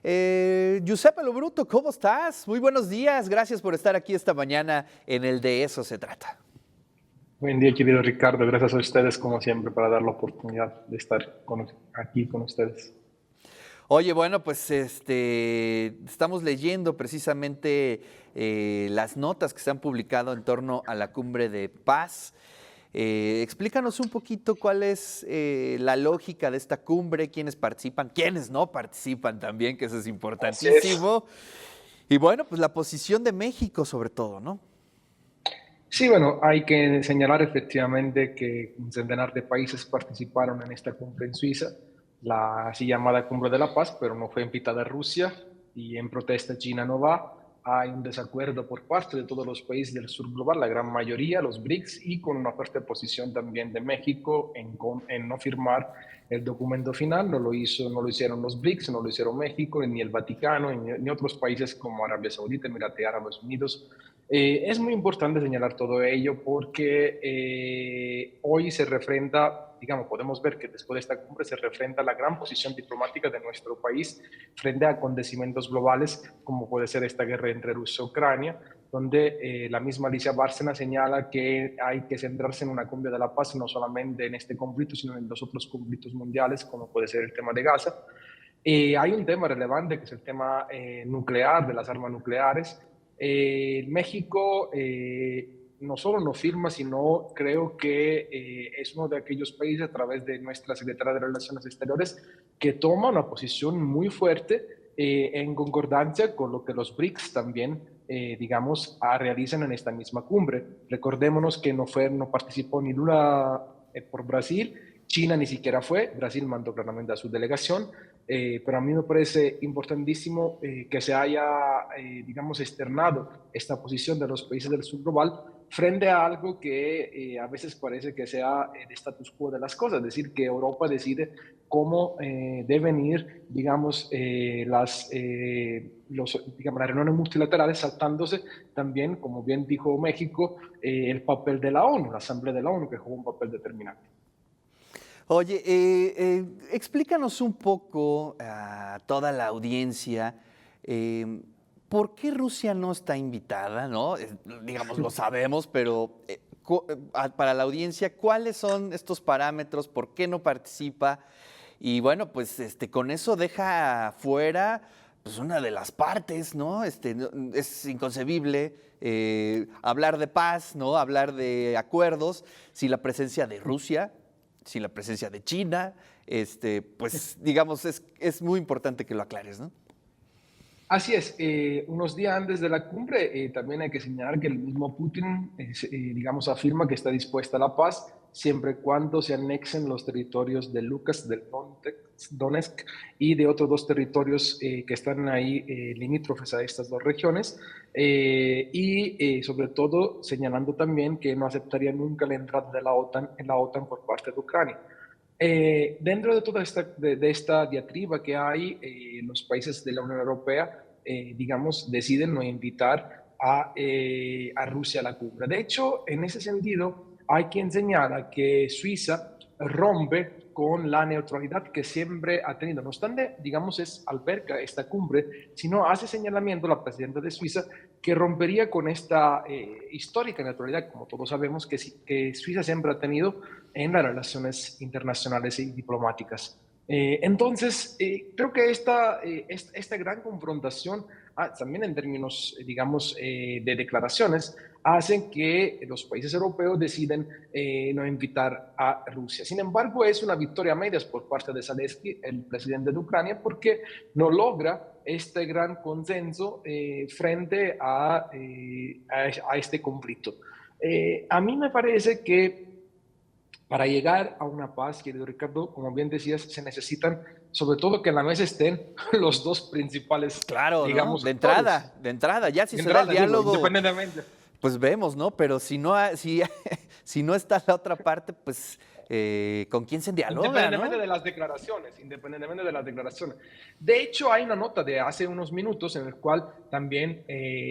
Giuseppe Lo Bruto, ¿cómo estás? Muy buenos días, gracias por estar aquí esta mañana en el De Eso Se Trata. Buen día, querido Ricardo. Gracias a ustedes, como siempre, para dar la oportunidad de estar aquí con ustedes. Oye, bueno, pues estamos leyendo precisamente las notas que se han publicado en torno a la cumbre de paz. Explícanos un poquito cuál es la lógica de esta cumbre, quiénes participan, quiénes no participan también, que eso es Así es. importantísimo. Y bueno, pues la posición de México sobre todo, ¿no? Sí, bueno, hay que señalar efectivamente que un centenar de países participaron en esta cumbre en Suiza, la así llamada Cumbre de la Paz, pero no fue invitada Rusia y en protesta China no va. Hay un desacuerdo por parte de todos los países del sur global, la gran mayoría, los BRICS, y con una fuerte posición también de México en no firmar el documento final. No lo hicieron los BRICS, no lo hicieron México, ni el Vaticano, ni otros países como Arabia Saudita, Emiratos Árabes Unidos. Es muy importante señalar todo ello porque hoy se refrenda, digamos, podemos ver que después de esta cumbre se refrenda la gran posición diplomática de nuestro país frente a acontecimientos globales como puede ser esta guerra entre Rusia y Ucrania, donde la misma Alicia Bárcena señala que hay que centrarse en una cumbre de la paz, no solamente en este conflicto, sino en los otros conflictos mundiales, como puede ser el tema de Gaza. Hay un tema relevante que es el tema nuclear, de las armas nucleares. México no solo no firma, sino creo que es uno de aquellos países a través de nuestra Secretaría de Relaciones Exteriores que toma una posición muy fuerte en concordancia con lo que los BRICS también, digamos, realizan en esta misma cumbre. Recordémonos que no participó ni Lula por Brasil, China ni siquiera fue, Brasil mandó claramente a su delegación, pero a mí me parece importantísimo que se haya, digamos, externado esta posición de los países del sur global frente a algo que a veces parece que sea el status quo de las cosas, es decir, que Europa decide cómo deben ir, digamos, digamos, las reuniones multilaterales, saltándose también, como bien dijo México, el papel de la ONU, la Asamblea de la ONU, que jugó un papel determinante. Oye, explícanos un poco a toda la audiencia por qué Rusia no está invitada, ¿no? Digamos, lo sabemos, pero para la audiencia, ¿cuáles son estos parámetros? ¿Por qué no participa? Y bueno, pues con eso deja fuera pues una de las partes, ¿no? Es inconcebible hablar de paz, ¿no? Hablar de acuerdos sin la presencia de Rusia, sin la presencia de China, pues digamos, es muy importante que lo aclares, ¿no? Así es, unos días antes de la cumbre también hay que señalar que el mismo Putin, digamos, afirma que está dispuesta a la paz siempre y cuando se anexen los territorios de Lukas, del Donetsk y de otros dos territorios que están ahí limítrofes a estas dos regiones, sobre todo señalando también que no aceptaría nunca la entrada de la OTAN en la OTAN por parte de Ucrania. Dentro de toda de esta diatriba que hay, los países de la Unión Europea, digamos, deciden no invitar a Rusia a la cumbre. De hecho, en ese sentido, hay quien señala que Suiza rompe con la neutralidad que siempre ha tenido. No obstante, digamos, alberga esta cumbre, sino hace señalamiento la presidenta de Suiza que rompería con esta histórica neutralidad, como todos sabemos, que Suiza siempre ha tenido en las relaciones internacionales y diplomáticas. Entonces, creo que esta gran confrontación, también en términos, digamos, de declaraciones, hacen que los países europeos deciden no invitar a Rusia. Sin embargo, es una victoria a medias por parte de Zelensky, el presidente de Ucrania, porque no logra este gran consenso frente a este conflicto. A mí me parece que para llegar a una paz, querido Ricardo, como bien decías, se necesitan sobre todo que en la mesa estén los dos principales, Claro, ¿no? digamos, actores. De entrada, ya si De se da el entrada, digo, diálogo, independientemente. pues vemos, ¿no? Pero si no, si, si no está la otra parte, pues ¿con quién se dialoga, Independientemente no? de las declaraciones, independientemente de las declaraciones. De hecho, hay una nota de hace unos minutos en el cual también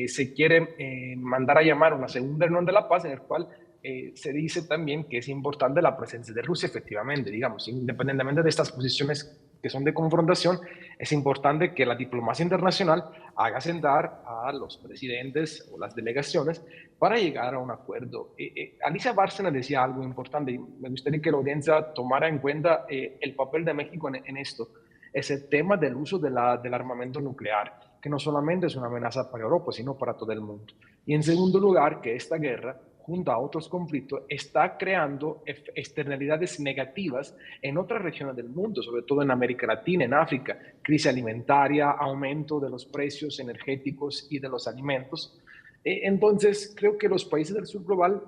se quiere mandar a llamar una segunda reunión de la paz, en el cual se dice también que es importante la presencia de Rusia, efectivamente, digamos, independientemente de estas posiciones que son de confrontación, es importante que la diplomacia internacional haga sentar a los presidentes o las delegaciones para llegar a un acuerdo. Alicia Bárcena decía algo importante y me gustaría que la audiencia tomara en cuenta el papel de México en esto. Es el tema del uso del armamento nuclear, que no solamente es una amenaza para Europa, sino para todo el mundo. Y en segundo lugar, que esta guerra, junto a otros conflictos, está creando externalidades negativas en otras regiones del mundo, sobre todo en América Latina, en África, crisis alimentaria, aumento de los precios energéticos y de los alimentos. Entonces, creo que los países del sur global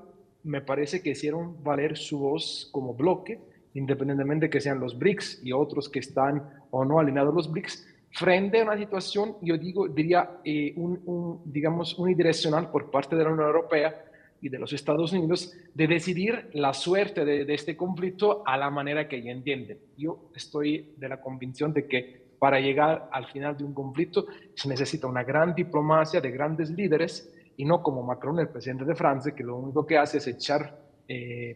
me parece que hicieron valer su voz como bloque, independientemente de que sean los BRICS y otros que están o no alineados a los BRICS, frente a una situación, yo diría, digamos, unidireccional por parte de la Unión Europea y de los Estados Unidos de decidir la suerte de este conflicto a la manera que ellos entienden. Yo estoy de la convicción de que para llegar al final de un conflicto se necesita una gran diplomacia de grandes líderes y no como Macron, el presidente de Francia, que lo único que hace es echar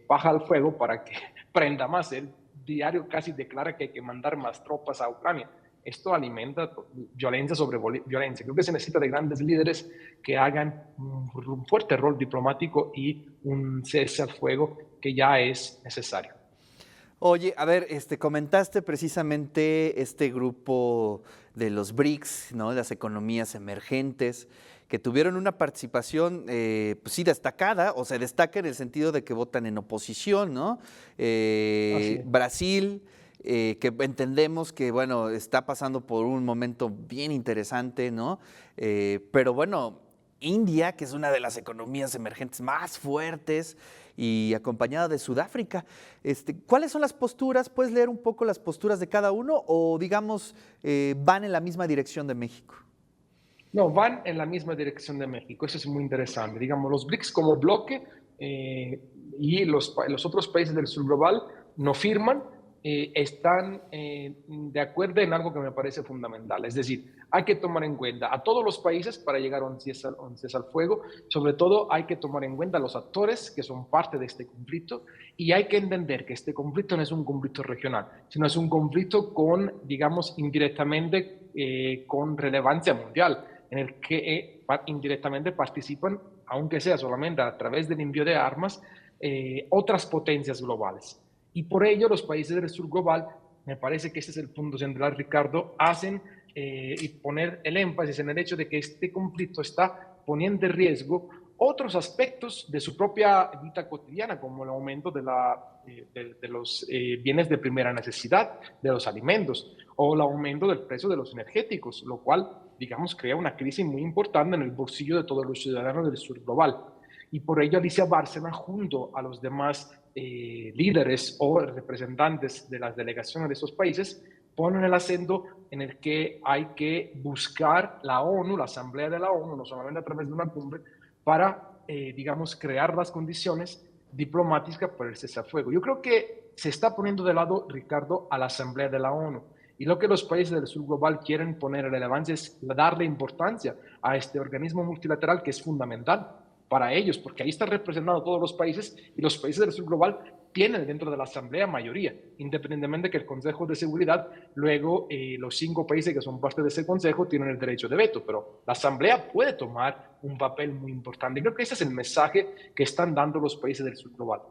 paja al fuego para que prenda más. El diario casi declara que hay que mandar más tropas a Ucrania. Esto alimenta violencia sobre violencia. Creo que se necesita de grandes líderes que hagan un fuerte rol diplomático y un cese al fuego que ya es necesario. Oye, a ver, comentaste precisamente este grupo de los BRICS, ¿no? Las economías emergentes, que tuvieron una participación, pues sí, destacada, o se destaca en el sentido de que votan en oposición, ¿no? Brasil, que entendemos que, bueno, está pasando por un momento bien interesante, ¿no? Pero bueno, India, que es una de las economías emergentes más fuertes, y acompañada de Sudáfrica. ¿Cuáles son las posturas? ¿Puedes leer un poco las posturas de cada uno o, digamos, van en la misma dirección de México? No, van en la misma dirección de México. Eso es muy interesante. Digamos, los BRICS como bloque y los otros países del sur global no firman, están de acuerdo en algo que me parece fundamental. Es decir, hay que tomar en cuenta a todos los países para llegar a un cese al fuego. Sobre todo, hay que tomar en cuenta a los actores que son parte de este conflicto y hay que entender que este conflicto no es un conflicto regional, sino es un conflicto con, digamos, indirectamente con relevancia mundial, en el que indirectamente participan, aunque sea solamente a través del envío de armas, otras potencias globales. Y por ello los países del sur global, me parece que ese es el punto central, Ricardo, hacen y poner el énfasis en el hecho de que este conflicto está poniendo en riesgo otros aspectos de su propia vida cotidiana, como el aumento de los bienes de primera necesidad, de los alimentos, o el aumento del precio de los energéticos, lo cual, digamos, crea una crisis muy importante en el bolsillo de todos los ciudadanos del sur global. Y por ello Alicia Bárcena, junto a los demás líderes o representantes de las delegaciones de esos países, ponen el acento en el que hay que buscar la ONU, la Asamblea de la ONU, no solamente a través de una cumbre, para, digamos, crear las condiciones diplomáticas para el cese al fuego. Yo creo que se está poniendo de lado, Ricardo, a la Asamblea de la ONU. Y lo que los países del sur global quieren poner relevancia es darle importancia a este organismo multilateral que es fundamental para ellos, porque ahí están representados todos los países y los países del sur global tienen dentro de la Asamblea mayoría, independientemente que el Consejo de Seguridad, luego los 5 países que son parte de ese Consejo tienen el derecho de veto, pero la Asamblea puede tomar un papel muy importante. Creo que ese es el mensaje que están dando los países del sur global.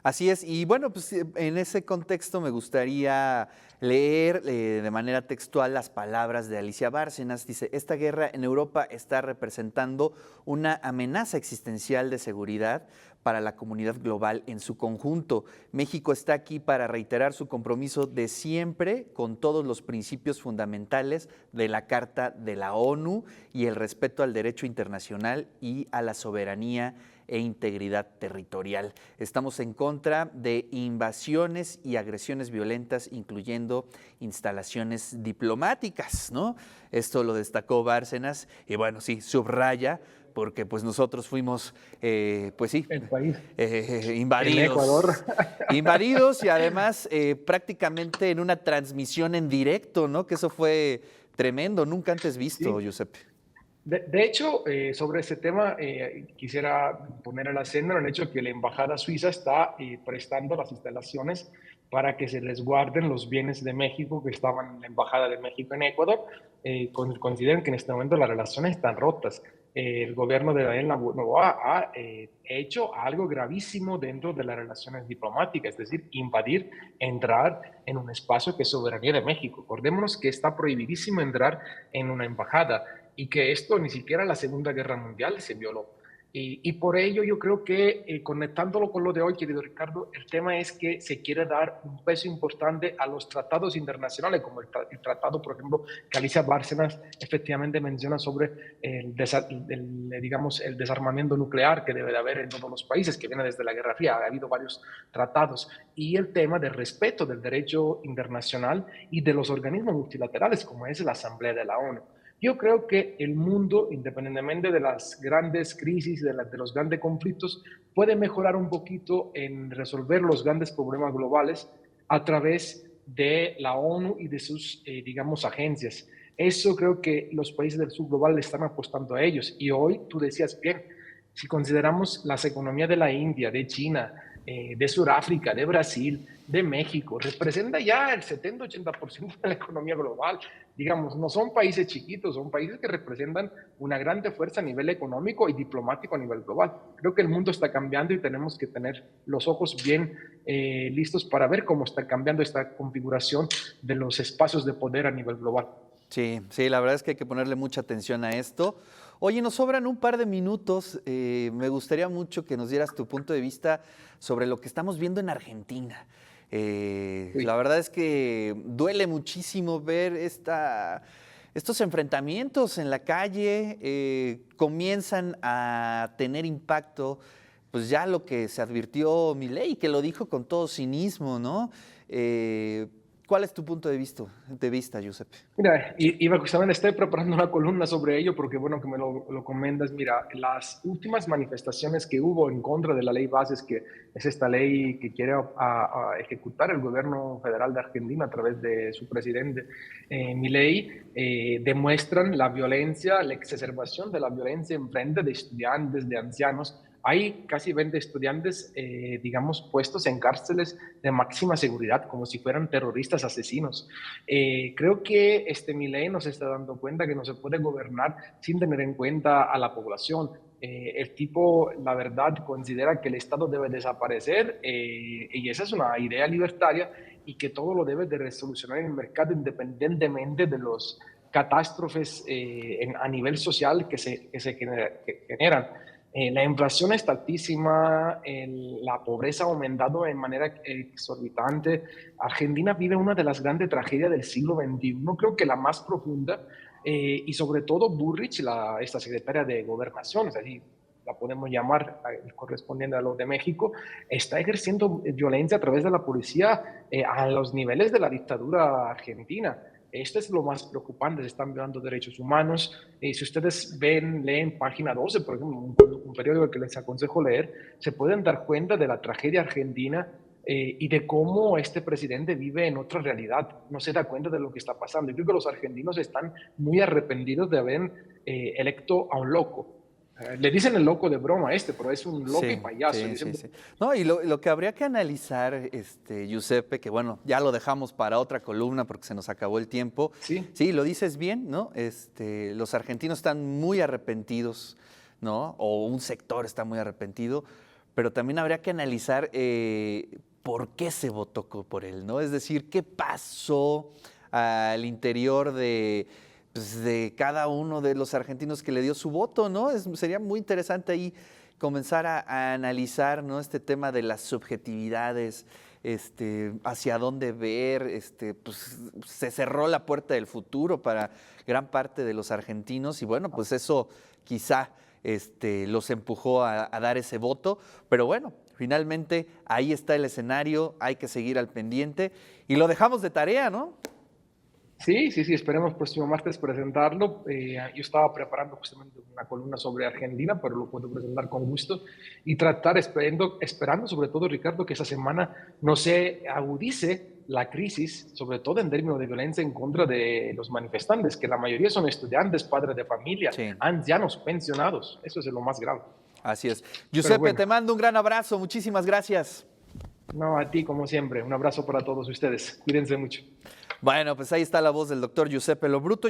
Así es, y bueno, pues en ese contexto me gustaría leer de manera textual las palabras de Alicia Bárcenas. Dice, esta guerra en Europa está representando una amenaza existencial de seguridad para la comunidad global en su conjunto. México está aquí para reiterar su compromiso de siempre con todos los principios fundamentales de la Carta de la ONU y el respeto al derecho internacional y a la soberanía e integridad territorial. Estamos en contra de invasiones y agresiones violentas, incluyendo instalaciones diplomáticas, ¿no? Esto lo destacó Bárcenas y bueno, sí, subraya, porque pues nosotros fuimos, pues sí, el país. Invadidos. El Ecuador. Invadidos y además prácticamente en una transmisión en directo, ¿no? Que eso fue tremendo, nunca antes visto, sí. Giuseppe. De hecho, sobre ese tema, quisiera poner el acento en el hecho de que la Embajada Suiza está prestando las instalaciones para que se resguarden los bienes de México que estaban en la Embajada de México en Ecuador. Consideran que en este momento las relaciones están rotas. El gobierno de Daniel Noboa ha hecho algo gravísimo dentro de las relaciones diplomáticas, es decir, invadir, entrar en un espacio que es soberanía de México. Acordémonos que está prohibidísimo entrar en una embajada y que esto ni siquiera en la Segunda Guerra Mundial se violó. Y por ello yo creo que conectándolo con lo de hoy, querido Ricardo, el tema es que se quiere dar un peso importante a los tratados internacionales, como el tratado, por ejemplo, que Alicia Bárcenas efectivamente menciona sobre digamos, el desarmamento nuclear que debe de haber en todos los países, que viene desde la Guerra Fría. Ha habido varios tratados. Y el tema del respeto del derecho internacional y de los organismos multilaterales, como es la Asamblea de la ONU. Yo creo que el mundo, independientemente de las grandes crisis, de los grandes conflictos, puede mejorar un poquito en resolver los grandes problemas globales a través de la ONU y de sus, digamos, agencias. Eso creo que los países del sur global le están apostando a ellos. Y hoy, tú decías bien, si consideramos las economías de la India, de China, de Sudáfrica, de Brasil, de México, representa ya el 70-80% de la economía global. Digamos, no son países chiquitos, son países que representan una gran fuerza a nivel económico y diplomático a nivel global. Creo que el mundo está cambiando y tenemos que tener los ojos bien listos para ver cómo está cambiando esta configuración de los espacios de poder a nivel global. Sí, sí, la verdad es que hay que ponerle mucha atención a esto. Oye, nos sobran un par de minutos. Me gustaría mucho que nos dieras tu punto de vista sobre lo que estamos viendo en Argentina. La verdad es que duele muchísimo ver estos enfrentamientos en la calle. Comienzan a tener impacto, pues ya lo que se advirtió Milei, que lo dijo con todo cinismo, ¿no? ¿Cuál es tu punto de vista, Giuseppe? Mira, iba justamente, estoy preparando una columna sobre ello porque bueno que me lo comentas. Mira, las últimas manifestaciones que hubo en contra de la ley Bases, que es esta ley que quiere a ejecutar el gobierno federal de Argentina a través de su presidente Milei, demuestran la violencia, la exacerbación de la violencia en frente de estudiantes, de ancianos. Hay casi 20 estudiantes, digamos, puestos en cárceles de máxima seguridad, como si fueran terroristas asesinos. Creo que Milei nos está dando cuenta que no se puede gobernar sin tener en cuenta a la población. El tipo, la verdad, considera que el Estado debe desaparecer y esa es una idea libertaria y que todo lo debe de resolucionar en el mercado independientemente de los catástrofes a nivel social que que generan. La inflación está altísima, la pobreza ha aumentado de manera exorbitante. Argentina vive una de las grandes tragedias del siglo XXI, creo que la más profunda, y sobre todo Burrich, esta secretaria de Gobernación, así la podemos llamar correspondiente a lo de México, está ejerciendo violencia a través de la policía a los niveles de la dictadura argentina. Esto es lo más preocupante, se están violando derechos humanos. Si ustedes leen página 12, por ejemplo, un periódico que les aconsejo leer, se pueden dar cuenta de la tragedia argentina y de cómo este presidente vive en otra realidad, no se da cuenta de lo que está pasando. Yo creo que los argentinos están muy arrepentidos de haber electo a un loco. Le dicen el loco de broma pero es un loco y payaso. Sí. No, y lo que habría que analizar, Giuseppe, que bueno, ya lo dejamos para otra columna porque se nos acabó el tiempo. Sí, lo dices bien, ¿no? Los argentinos están muy arrepentidos, ¿no? O un sector está muy arrepentido, pero también habría que analizar por qué se votó por él, ¿no? Es decir, qué pasó al interior de cada uno de los argentinos que le dio su voto, ¿no? Sería muy interesante ahí comenzar a analizar, ¿no? Este tema de las subjetividades, hacia dónde ver, pues se cerró la puerta del futuro para gran parte de los argentinos y bueno, pues eso quizá los empujó a dar ese voto, pero bueno, finalmente ahí está el escenario, hay que seguir al pendiente y lo dejamos de tarea, ¿no? Sí, esperemos próximo martes presentarlo. Yo estaba preparando justamente una columna sobre Argentina, pero lo puedo presentar con gusto y tratar, esperando sobre todo, Ricardo, que esa semana no se agudice la crisis, sobre todo en términos de violencia en contra de los manifestantes, que la mayoría son estudiantes, padres de familia, ancianos, pensionados. Eso es lo más grave. Así es. Giuseppe, bueno, te mando un gran abrazo. Muchísimas gracias. No, a ti como siempre. Un abrazo para todos ustedes. Cuídense mucho. Bueno, pues ahí está la voz del doctor Giuseppe Lo Bruto.